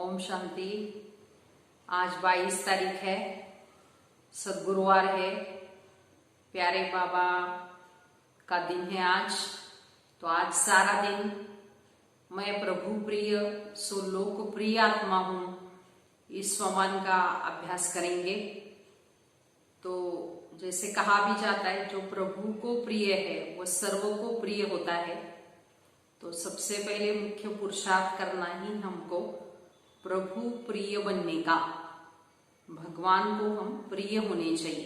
ओम शांति। आज 22 तारीख है, सद्गुरुवार है, प्यारे बाबा का दिन है आज। तो आज सारा दिन मैं प्रभु प्रिय सो लोकप्रिय आत्मा हूं, इस स्वमान का अभ्यास करेंगे। तो जैसे कहा भी जाता है, जो प्रभु को प्रिय है वह सर्व को प्रिय होता है। तो सबसे पहले मुख्य पुरुषार्थ करना ही हमको प्रभु प्रिय बनने का, भगवान को हम प्रिय होने चाहिए।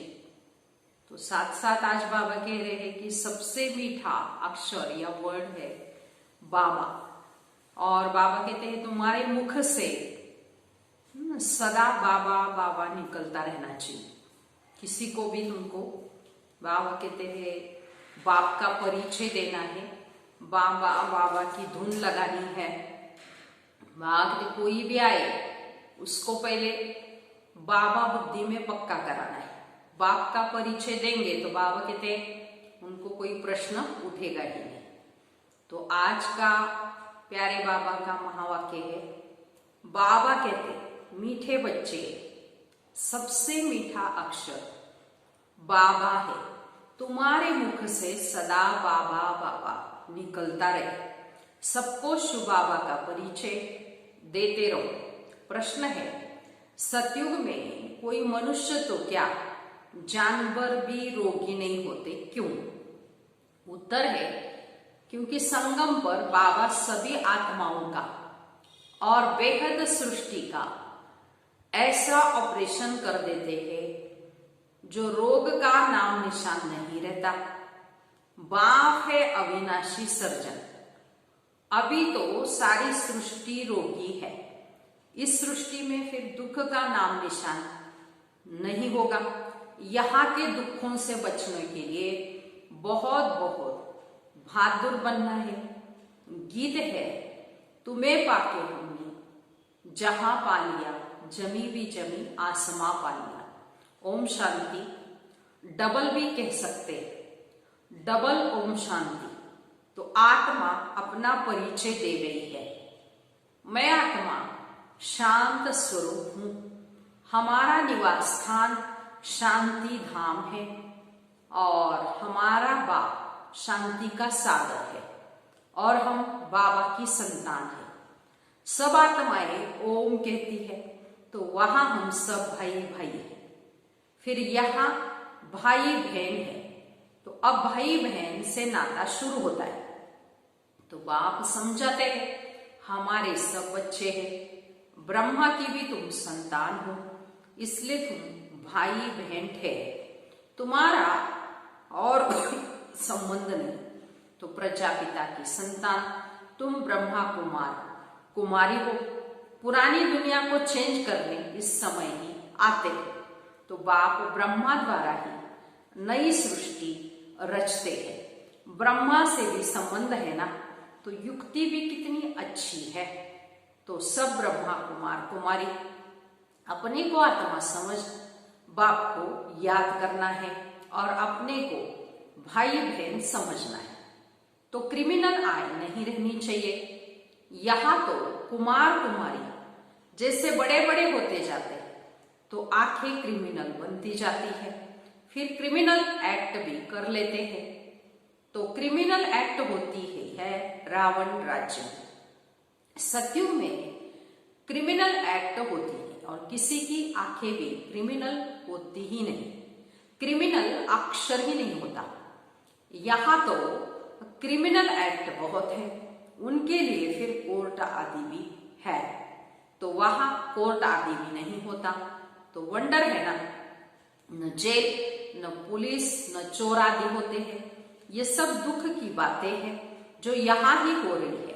तो साथ साथ आज बाबा कह रहे हैं कि सबसे मीठा अक्षर या वर्ड है बाबा, और बाबा कहते हैं तुम्हारे मुख से सदा बाबा बाबा निकलता रहना चाहिए। किसी को भी तुमको बाबा कहते हैं बाप का परिचय देना है, बाबा बाबा की धुन लगानी है। बाबा कोई भी आए उसको पहले बाबा बुद्धि में पक्का कराना है। बाप का परिचय देंगे तो बाबा कहते उनको कोई प्रश्न उठेगा ही नहीं। तो आज का प्यारे बाबा का महावाक्य है, बाबा कहते मीठे बच्चे सबसे मीठा अक्षर बाबा है, तुम्हारे मुख से सदा बाबा बाबा निकलता रहे। सबको शिव बाबा का परिचय देते रहो। प्रश्न है, सतयुग में कोई मनुष्य तो क्या जानवर भी रोगी नहीं होते, क्यों? उत्तर है, क्योंकि संगम पर बाबा सभी आत्माओं का और बेहद सृष्टि का ऐसा ऑपरेशन कर देते हैं जो रोग का नाम निशान नहीं रहता। बाप है अविनाशी सर्जन। अभी तो सारी सृष्टि रोगी है, इस सृष्टि में फिर दुख का नाम निशान नहीं होगा। यहाँ के दुखों से बचने के लिए बहुत बहुत बहादुर बनना है। गीत है, तुम्हें पाके हमने जहां पा लिया, जमी भी जमी आसमां पा लिया। ओम शांति। डबल भी कह सकते, डबल ओम शांति। तो आत्मा अपना परिचय दे रही है, मैं आत्मा शांत स्वरूप हूं, हमारा निवास स्थान शांति धाम है और हमारा बाप शांति का सागर है और हम बाबा की संतान है। सब आत्माएं ओम कहती है, तो वहां हम सब भाई भाई हैं। फिर यहाँ भाई बहन है, तो अब भाई बहन से नाता शुरू होता है। तो बाप समझाते हैं हमारे सब बच्चे हैं, ब्रह्मा की भी तुम संतान हो, इसलिए तुम भाई बहन है, तुम्हारा और संबंध नहीं। तो प्रजापिता की संतान, तुम ब्रह्मा कुमार कुमारी हो। पुरानी दुनिया को चेंज करने इस समय ही आते हैं। तो बाप ब्रह्मा द्वारा ही नई सृष्टि रचते हैं। ब्रह्मा से भी संबंध है ना, तो युक्ति भी कितनी अच्छी है। तो सब ब्रह्मा कुमार कुमारी अपने को आत्मा समझ बाप को याद करना है और अपने को भाई बहन समझना है। तो क्रिमिनल आय नहीं रहनी चाहिए। यहाँ तो कुमार कुमारी जैसे बड़े बड़े होते जाते हैं तो आंखें क्रिमिनल बनती जाती है, फिर क्रिमिनल एक्ट भी कर लेते हैं। तो क्रिमिनल एक्ट होती है रावण राज्य। सतयुग में क्रिमिनल एक्ट होती है और किसी की आंखें भी क्रिमिनल होती ही नहीं, क्रिमिनल अक्षर ही नहीं होता। यहाँ तो क्रिमिनल एक्ट बहुत है, उनके लिए फिर कोर्ट आदि भी है, तो वहां कोर्ट आदि भी नहीं होता। तो वंडर है ना, न जेल न पुलिस न चोर आदि होते हैं। ये सब दुख की बातें हैं जो यहाँ ही हो रही है।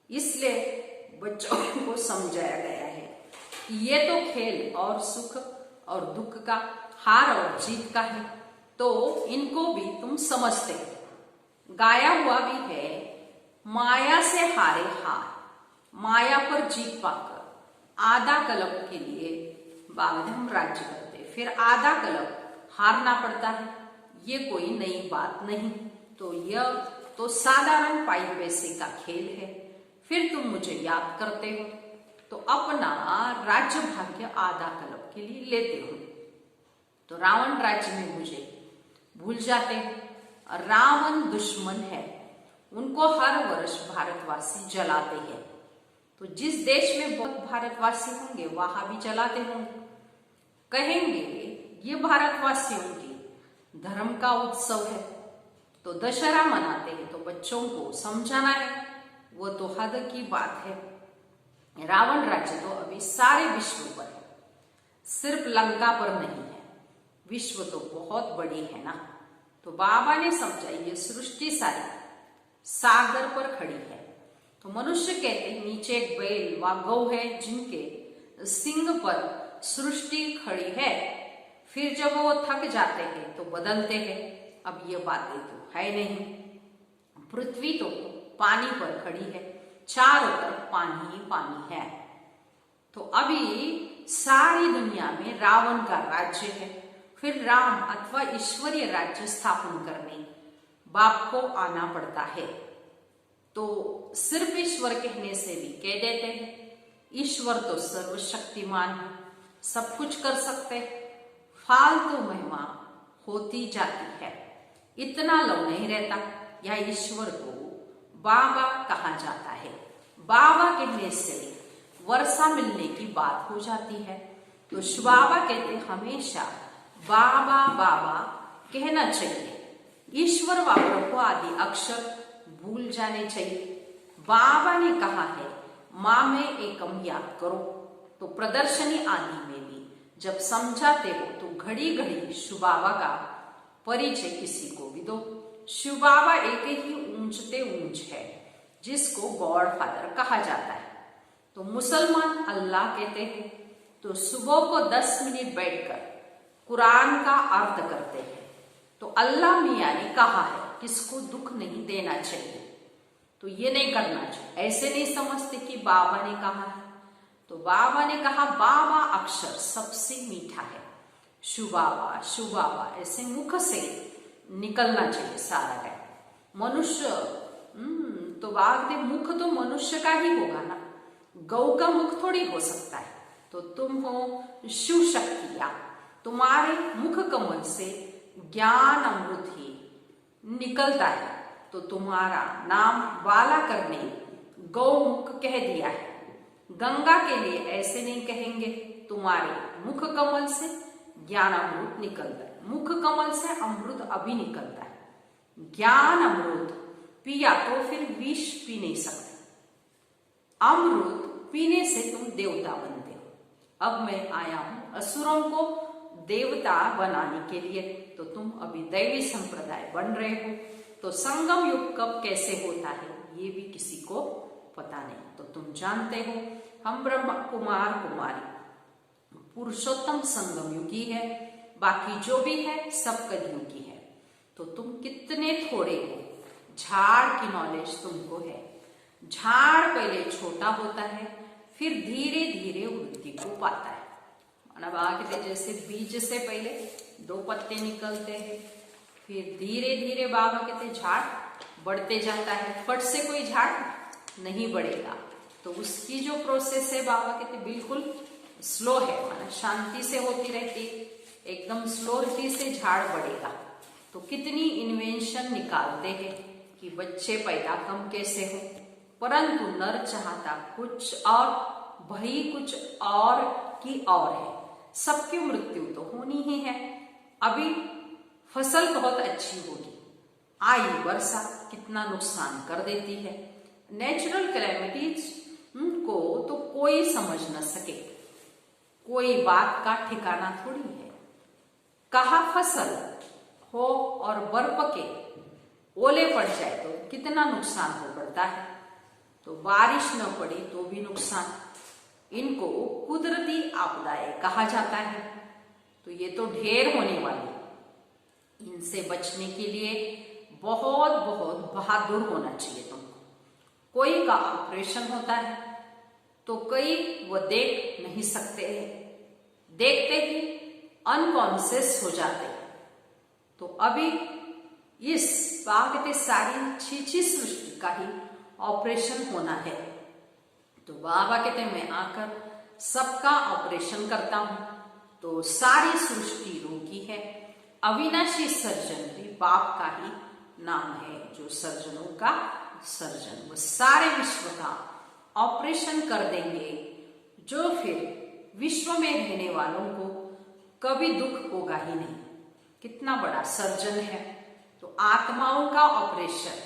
इसलिए बच्चों को समझाया गया है कि ये तो खेल और सुख और दुख का, हार और जीत का है, तो इनको भी तुम समझते हो। गाया हुआ भी है, माया से हारे हार, माया पर जीत पाकर आधा कल्प के लिए बागधम राज्य करते, फिर आधा कल्प हारना पड़ता है। ये कोई नई बात नहीं। तो यह तो साधारण पाई पैसे का खेल है। फिर तुम मुझे याद करते हो तो अपना राज्य भाग्य आधा कल्प के लिए लेते हो। तो रावण राज्य में मुझे भूल जाते हैं। रावण दुश्मन है, उनको हर वर्ष भारतवासी जलाते हैं। तो जिस देश में बहुत भारतवासी होंगे वहां भी जलाते होंगे। कहेंगे ये भारतवासियों की धर्म का उत्सव है, तो दशहरा मनाते हैं, तो बच्चों को समझाना है, वो तो हद की बात है। रावण राज्य तो अभी सारे विश्व पर है, सिर्फ लंका पर नहीं है। विश्व तो बहुत बड़ी है ना। तो बाबा ने समझा ये सृष्टि सारी सागर पर खड़ी है। तो मनुष्य कहते हैं नीचे एक बैल व गौ है जिनके सिंग पर सृष्टि खड़ी है। फिर जब वो थक जाते हैं तो बदलते हैं। अब ये बातें तो है नहीं। पृथ्वी तो पानी पर खड़ी है, चारों तरफ पानी ही पानी है। तो अभी सारी दुनिया में रावण का राज्य है। फिर राम अथवा ईश्वरीय राज्य स्थापन करने बाप को आना पड़ता है। तो सिर्फ ईश्वर कहने से भी कह देते हैं ईश्वर तो सर्वशक्तिमान है, सब कुछ कर सकते। फालतू महिमा होती जाती है, इतना लव नहीं रहता। या ईश्वर को बाबा कहा जाता है। बाबा कहने से वर्षा मिलने की बात हो जाती है। तो शिव बाबा कहते हमेशा बाबा बाबा कहना चाहिए। ईश्वर व प्रभु आदि अक्षर भूल जाने चाहिए। बाबा ने कहा है माँ में एकम याद करो। तो प्रदर्शनी आदि में भी जब समझाते हो तो घड़ी घड़ी शिव बाबा का परिचय किसी को भी दो। शिव बाबा एक ही ऊंचते ऊंच है जिसको गॉड फादर कहा जाता है। तो मुसलमान अल्लाह कहते हैं। तो सुबह को 10 मिनट बैठकर कुरान का अर्थ करते हैं। तो अल्लाह मियाँ ने कहा है किसको दुख नहीं देना चाहिए, तो ये नहीं करना चाहिए। ऐसे नहीं समझते कि बाबा ने कहा है। तो बाबा ने कहा बाबा अक्षर सबसे मीठा है। शिव बाबा ऐसे मुख से निकलना चाहिए सारा है। मनुष्य तो बाग मुख तो मनुष्य का ही होगा ना, गौ का मुख थोड़ी हो सकता है। तो तुम हो शिव शक्तियां, तुम्हारे मुख कमल से ज्ञान अमृत ही निकलता है। तो तुम्हारा नाम वाला करने गौमुख कह दिया है। गंगा के लिए ऐसे नहीं कहेंगे तुम्हारे मुख कमल से ज्ञान अमृत निकलता है। मुख कमल से अमृत अभी निकलता है। ज्ञान अमृत पिया तो फिर विष पी नहीं सकते। अमृत पीने से तुम देवता बनते हो। अब मैं आया हूं असुरों को देवता बनाने के लिए। तो तुम अभी दैवी संप्रदाय बन रहे हो। तो संगम युग कब कैसे होता है ये भी किसी को पता नहीं। तो तुम जानते हो हम ब्रह्मा कुमार कुमारी पुरुषोत्तम संगम युगी है, बाकी जो भी है सब कलयुगी है। तो तुम कितने थोड़े हो, झाड़ की नॉलेज तुमको है। झाड़ पहले छोटा होता है, फिर धीरे धीरे वृद्धि को पाता है। मतलब आगे जैसे बीज से पहले 2 पत्ते निकलते हैं, फिर धीरे धीरे बाबा कहते झाड़ बढ़ते जाता है। फट से कोई झाड़ नहीं बढ़ेगा। तो उसकी जो प्रोसेस है बाबा कहते बिल्कुल स्लो है, मतलब शांति से होती रहती, एकदम स्लो रीति से झाड़ बढ़ेगा। तो कितनी इन्वेंशन निकालते हैं कि बच्चे पैदा कम कैसे हो, परंतु नर चाहता कुछ और भई कुछ और की और है। सबकी मृत्यु तो होनी ही है। अभी फसल बहुत अच्छी होगी, आई वर्षा कितना नुकसान कर देती है। नेचुरल कैलेमिटीज को तो कोई समझ न सके, कोई बात का ठिकाना थोड़ी है। कहा फसल हो और बर्फ के ओले पड़ जाए तो कितना नुकसान हो पड़ता है। तो बारिश न पड़े तो भी नुकसान। इनको कुदरती आपदाएं कहा जाता है। तो ये तो ढेर होने वाली, इनसे बचने के लिए बहुत बहुत बहादुर होना चाहिए तुमको। कोई का ऑपरेशन होता है तो कई वो देख नहीं सकते हैं, देखते ही अनकॉन्शियस हो जाते हैं। तो अभी इस बागते सारी छीछी सृष्टि का ही ऑपरेशन होना है। तो बाबा कहते मैं आकर सबका ऑपरेशन करता हूं। तो सारी सृष्टि रोगी है। अविनाशी सर्जन भी बाप का ही नाम है, जो सर्जनों का सर्जन। वो सारे विश्व का ऑपरेशन कर देंगे, जो फिर विश्व में रहने वालों को कभी दुख होगा ही नहीं। कितना बड़ा सर्जन है। तो आत्माओं का ऑपरेशन,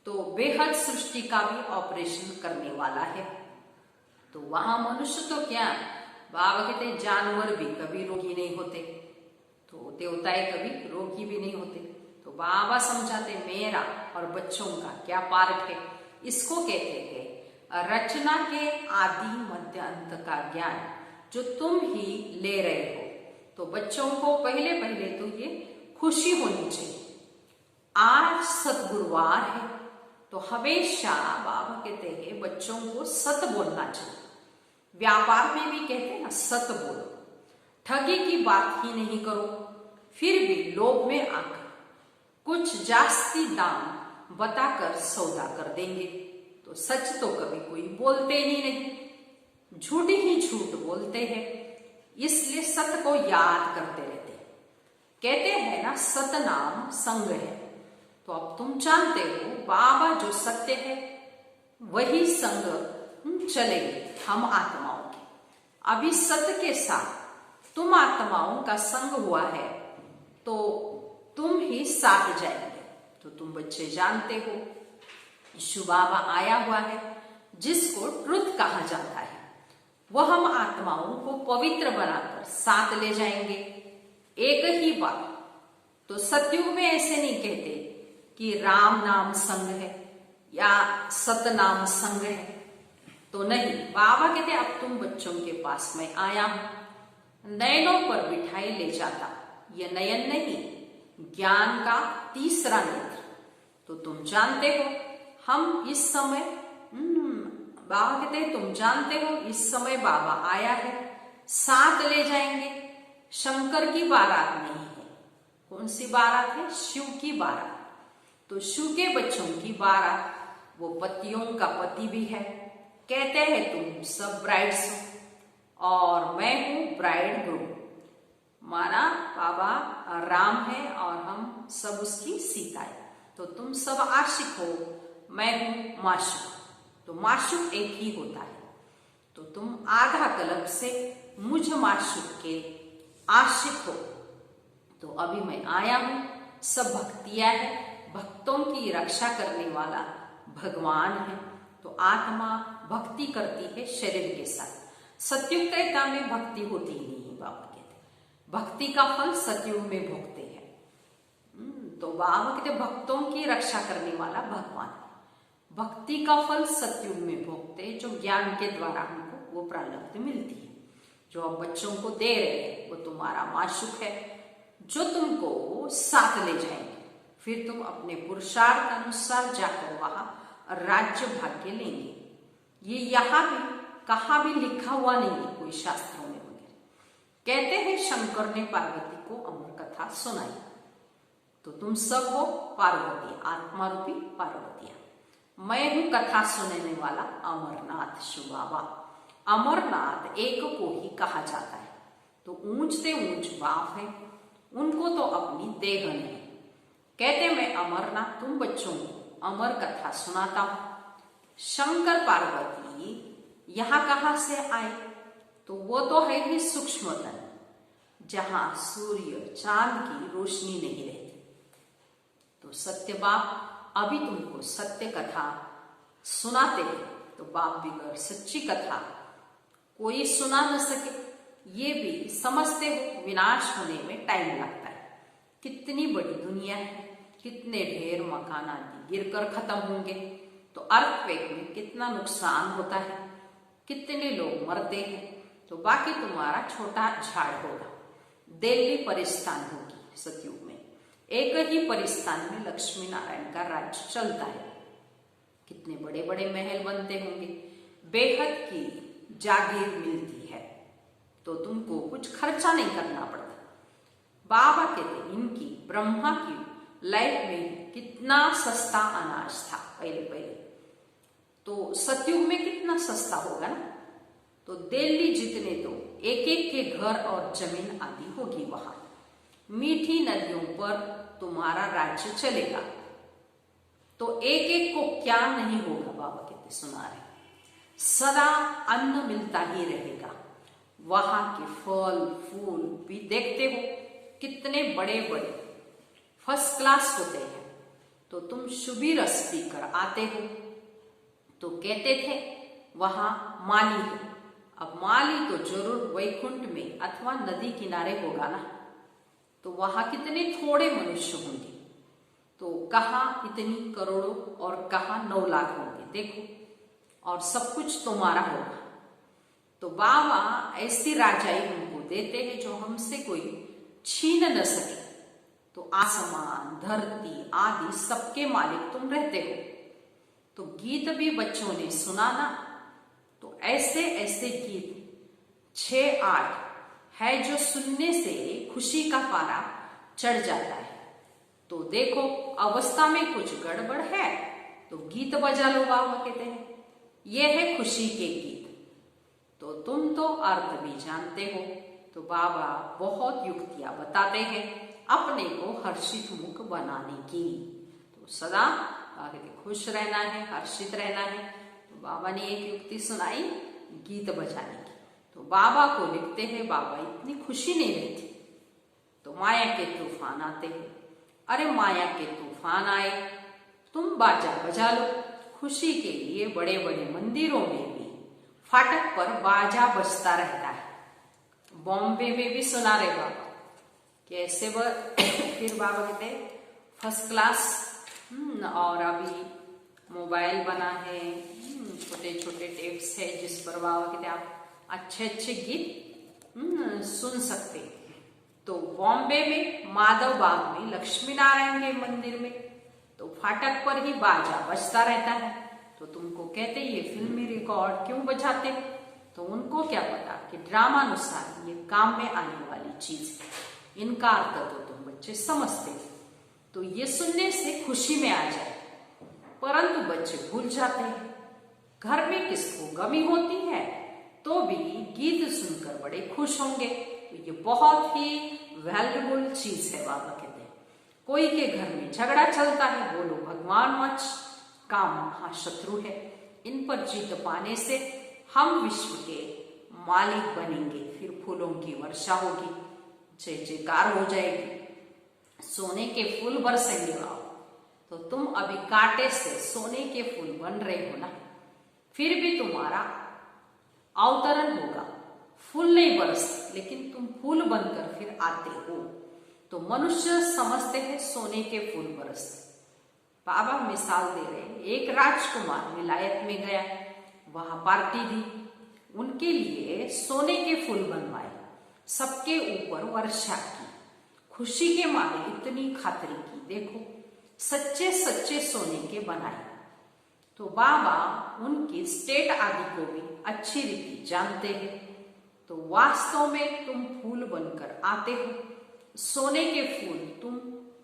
तो बेहद सृष्टि का भी ऑपरेशन करने वाला है। तो वहां मनुष्य तो क्या, बाबा कहते जानवर भी कभी रोगी नहीं होते, तो देवताएं कभी रोगी भी नहीं होते। तो बाबा समझाते मेरा और बच्चों का क्या पार्ट है। इसको कहते हैं रचना के आदि मध्य अंत का ज्ञान जो तुम ही ले रहे हो। तो बच्चों को पहले पहले तो ये खुशी होनी चाहिए। आज सतगुरुवार है, तो हमेशा बाबा कहते हैं बच्चों को सत बोलना चाहिए। व्यापार में भी कहते हैं ना, सत बोलो, ठगी की बात ही नहीं करो। फिर भी लोभ में आकर कुछ जास्ती दाम बताकर सौदा कर देंगे। तो सच तो कभी कोई बोलते ही नहीं, झूठ ही झूठ बोलते हैं। इसलिए सत्य को याद करते रहते हैं। कहते हैं ना, सतनाम संग है। तो अब तुम जानते हो बाबा जो सत्य है वही संग चलेंगे हम आत्माओं के। अभी सत्य के साथ तुम आत्माओं का संग हुआ है, तो तुम ही साथ जाएंगे। तो तुम बच्चे जानते हो यीशु बाबा आया हुआ है, जिसको ट्रुथ कहा जाता है। वह हम आत्माओं को पवित्र बनाकर साथ ले जाएंगे। एक ही बात। तो सतयुग में ऐसे नहीं कहते कि राम नाम संग है या सतनाम संग है, तो नहीं। बाबा कहते अब तुम बच्चों के पास में आया हूं, नयनों पर बिठाई ले जाता। ये नयन नहीं, ज्ञान का तीसरा नेत्र। तो तुम जानते हो हम इस समय बाबा कहते हैं तुम जानते हो इस समय बाबा आया है, साथ ले जाएंगे। शंकर की बारात नहीं है। कौन सी बारात है? शिव की बारात। तो शिव के बच्चों की बारात, वो पतियों का पति भी है। कहते हैं तुम सब ब्राइड्स हो और मैं हूं ब्राइड ग्रूम। माना बाबा राम है और हम सब उसकी सीता है। तो तुम सब आशिक हो, मैं हूं माशूक। तो माशूक एक ही होता है। तो तुम आधा कल्प से मुझ माशूक के आशिक हो। तो अभी मैं आया हूं, सब भक्तियां है, भक्तों की रक्षा करने वाला भगवान है। तो आत्मा भक्ति करती है शरीर के साथ। सतयुग त्रेता में भक्ति होती ही नहीं है। बाबा कहते भक्ति का फल सतयुग में भोगते हैं। तो बाबा कहते भक्तों की रक्षा करने वाला भगवान। भक्ति का फल सतयुग में भोगते, जो ज्ञान के द्वारा हमको वो प्राप्ति मिलती है। जो अब बच्चों को दे रहे हैं वो तुम्हारा माशूक है, जो तुमको साथ ले जाएंगे। फिर तुम अपने पुरुषार्थ अनुसार जाकर वहां राज्य भाग्य लेंगे। ये यहाँ भी कहाँ भी लिखा हुआ नहीं है कोई शास्त्रों में वगैरह। कहते हैं शंकर ने पार्वती को अमर कथा सुनाई। तो तुम सब हो पार्वती, आत्मा रूपी पार्वतियां। मैं हूं कथा सुनने वाला अमरनाथ शिव बाबा। अमरनाथ एक को ही कहा जाता है। तो ऊंच से ऊंच बाप है, उनको तो अपनी देह नहीं। कहते मैं अमरनाथ तुम बच्चों को अमर कथा सुनाता हूं। शंकर पार्वती यहां कहां से आए? तो वो तो है ही सूक्ष्मतन, जहां सूर्य चांद की रोशनी नहीं रहती। तो सत्य बाप अभी तुमको सत्य कथा सुनाते हैं। तो बाप बिगर सच्ची कथा कोई सुना न सके, ये भी समझते हो विनाश होने में टाइम लगता है। कितनी बड़ी दुनिया है, कितने ढेर मकान आदि गिरकर खत्म होंगे। तो अर्थक्वेक में कितना नुकसान होता है, कितने लोग मरते हैं। तो बाकी तुम्हारा छोटा झाड़ होगा। दिल्ली परिस्थान होगी सतयुग में। एक ही परिस्थान में लक्ष्मी नारायण का राज्य चलता है। कितने बड़े बड़े महल बनते होंगे, बेहद की जागीर मिलती है। तो तुमको कुछ खर्चा नहीं करना पड़ता। बाबा कहते इनकी ब्रह्मा की लाइफ में कितना सस्ता अनाज था पहले। तो सतयुग में कितना सस्ता होगा ना। तो दिल्ली जितने तो एक एक के घर और जमीन आदि होगी वहां। मीठी नदियों पर तुम्हारा राज्य चलेगा। तो एक एक को क्या नहीं होगा, बाबा कहते सुना रहे, सदा अन्न मिलता ही रहेगा। वहां के फल फूल भी देखते हो कितने बड़े बड़े फर्स्ट क्लास होते हैं। तो तुम शुभी रस पीकर आते हो। तो कहते थे वहां माली है। अब माली तो जरूर वैकुंठ में अथवा नदी किनारे होगा ना। तो वहां कितने थोड़े मनुष्य होंगे। तो कहाँ इतनी करोड़ों और कहाँ 9 लाख होंगे देखो। और सब कुछ तुम्हारा होगा। तो बाबा ऐसी राजाई हमको देते हैं जो हमसे कोई छीन न सके। तो आसमान धरती आदि सबके मालिक तुम रहते हो। तो गीत भी बच्चों ने सुना ना। तो ऐसे ऐसे गीत 6-8 है जो सुनने से खुशी का पारा चढ़ जाता है। तो देखो अवस्था में कुछ गड़बड़ है तो गीत बजा लो, बाबा कहते हैं ये है खुशी के गीत। तो तुम तो अर्थ भी जानते हो। तो बाबा बहुत युक्तियां बताते हैं अपने को हर्षित मुख बनाने की। तो सदा कहते खुश रहना है, हर्षित रहना है। तो बाबा ने एक युक्ति सुनाई गीत बजाने की। तो बाबा को लिखते हैं बाबा इतनी खुशी नहीं रहती। तो माया के तूफान आते हैं। अरे माया के तूफान आए, तुम बाजा बजा लो। खुशी के लिए बड़े बड़े मंदिरों में भी फाटक पर बाजा बजता रहता है। बॉम्बे में भी सुना रहे बाबा कैसे फिर बाबा कहते फर्स्ट क्लास। और अभी मोबाइल बना है, छोटे छोटे टेप्स है जिस पर बाबा कहते आप अच्छे अच्छे गीत सुन सकते। तो बॉम्बे में माधव बाग में लक्ष्मी नारायण के मंदिर में तो फाटक पर ही बाजा बजता रहता है। तो तुमको कहते ये फिल्मी रिकॉर्ड क्यों बजाते। तो उनको क्या पता कि ड्रामानुसार ये काम में आने वाली चीज है। इनका अर्थ तो तुम बच्चे समझते। तो ये सुनने से खुशी में आ जाए, परंतु बच्चे भूल जाते हैं। घर में किसको गमी होती है तो भी गीत सुनकर बड़े खुश होंगे। तो ये बहुत ही वैल्यूबल चीज है। बाबा कहते हैं कोई के घर में झगड़ा चलता है, बोलो भगवान मच, काम महाशत्रु है। इन पर जीत पाने से हम विश्व के मालिक बनेंगे। फिर फूलों की वर्षा होगी, जय जयकार हो जाएगी, सोने के फूल बरसेंगे। बाबा तो तुम अभी कांटे से सोने के फूल बन रहे हो ना। फिर भी तुम्हारा अवतरण होगा, फूल नहीं बरसते लेकिन तुम फूल बनकर फिर आते हो। तो मनुष्य समझते हैं सोने के फूल बरसते। बाबा मिसाल दे रहे हैं, एक राजकुमार विलायत में गया, वहां पार्टी दी, उनके लिए सोने के फूल बनवाए, सबके ऊपर वर्षा की, खुशी के मारे इतनी खातिरी की, देखो सच्चे सच्चे सोने के बनाए। तो बाबा उनकी स्टेट आदि को भी अच्छी रीति जानते हैं। तो वास्तव में तुम फूल बनकर आते हो, सोने के फूल तुम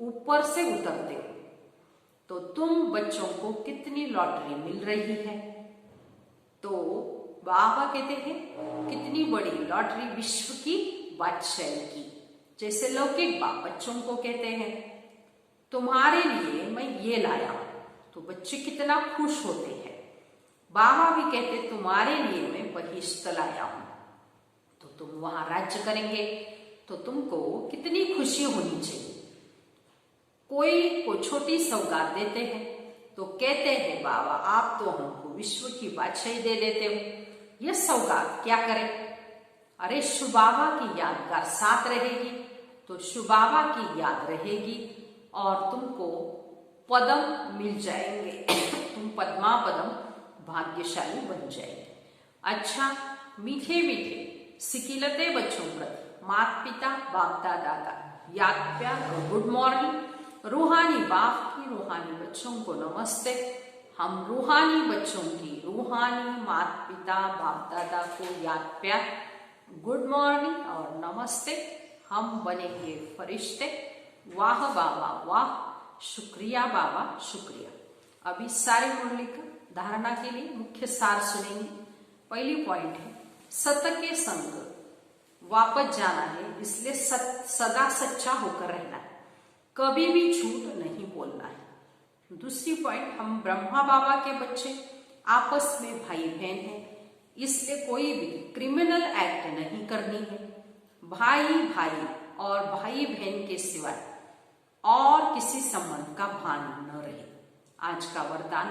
ऊपर से उतरते हो। तो तुम बच्चों को कितनी लॉटरी मिल रही है। तो बाबा कहते हैं कितनी बड़ी लॉटरी विश्व की बादशाही की। जैसे लौकिक बाप बच्चों को कहते हैं तुम्हारे लिए मैं ये लाया हूं, तो बच्चे कितना खुश होते हैं। बाबा भी कहते तुम्हारे लिए मैं बहिष्ठ लाया हूं, तो तुम वहां राज्य करेंगे। तो तुमको कितनी खुशी होनी चाहिए। कोई को छोटी सौगात देते हैं तो कहते हैं बाबा आप तो हमको विश्व की बादशाही दे देते हो, यह सौगात क्या करें। अरे शिव बाबा की यादगार साथ रहेगी, तो शिव बाबा की याद रहेगी और तुमको पदम मिल जाएंगे। तुम पद्मा पदम भाग्यशाली बन जाएंगे। अच्छा मीठे मीठे सिकिलते बच्चों प्रति माता पिता बाप दादा का याद प्यार और गुड मॉर्निंग। रूहानी बाप की रूहानी बच्चों को नमस्ते। हम रूहानी बच्चों की रूहानी माता पिता बाप दादा को याद प्यार गुड मॉर्निंग और नमस्ते। हम बनेंगे फरिश्ते। वाह बाबा वाह, शुक्रिया बाबा शुक्रिया। अभी सारे मुरली का धारणा के लिए मुख्य सार सुनेंगे। पहली पॉइंट है सत्य के संग वापस जाना है, इसलिए सदा सच्चा होकर रहना है, कभी भी झूठ नहीं बोलना है। दूसरी पॉइंट, हम ब्रह्मा बाबा के बच्चे आपस में भाई बहन हैं, इसलिए कोई भी क्रिमिनल एक्ट नहीं करनी है। भाई भाई और भाई बहन के सिवाय और किसी संबंध का भान न रहे। आज का वरदान,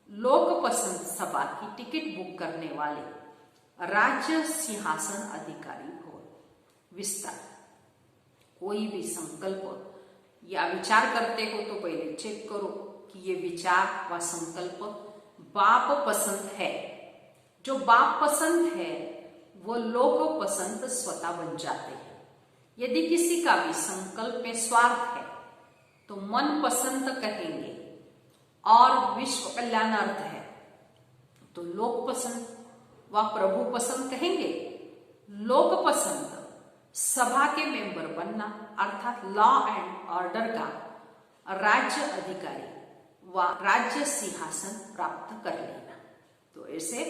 लोक पसंद सभा की टिकट बुक करने वाले राज्य सिंहासन अधिकारी भव। विस्तार, कोई भी संकल्प या विचार करते हो तो पहले चेक करो कि ये विचार व संकल्प बाप पसंद है। जो बाप पसंद है वो लोक पसंद स्वतः बन जाते हैं। यदि किसी का भी संकल्प में स्वार्थ है तो मन पसंद कहेंगे, और विश्व कल्याणार्थ है तो लोक पसंद व प्रभु पसंद कहेंगे। लोक पसंद सभा के मेंबर बनना अर्थात लॉ एंड ऑर्डर का राज्य अधिकारी व राज्य सिंहासन प्राप्त कर लेना। तो ऐसे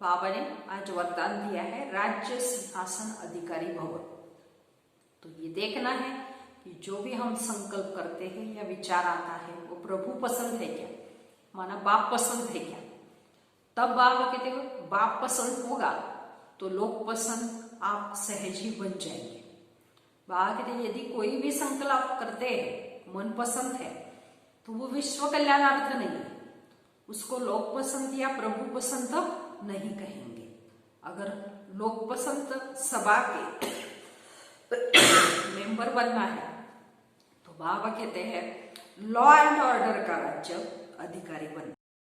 बाबा ने आज वरदान दिया है, राज्य सिंहासन अधिकारी भव। तो ये देखना है कि जो भी हम संकल्प करते हैं या विचार आता है वो प्रभु पसंद है क्या, माना बाप पसंद है क्या। तब बाबा कहते हो बाप पसंद होगा तो लोक पसंद आप सहज ही बन जाएंगे। बाबा कहते यदि कोई भी संकल्प करते हैं मन पसंद है तो वो विश्व कल्याणार्थ नहीं है, उसको लोक पसंद या प्रभु पसंद नहीं कहेंगे। अगर लोक पसंद सभा के मेंबर बनना है तो बाबा कहते हैं लॉ एंड ऑर्डर का राज्य अधिकारी बनना।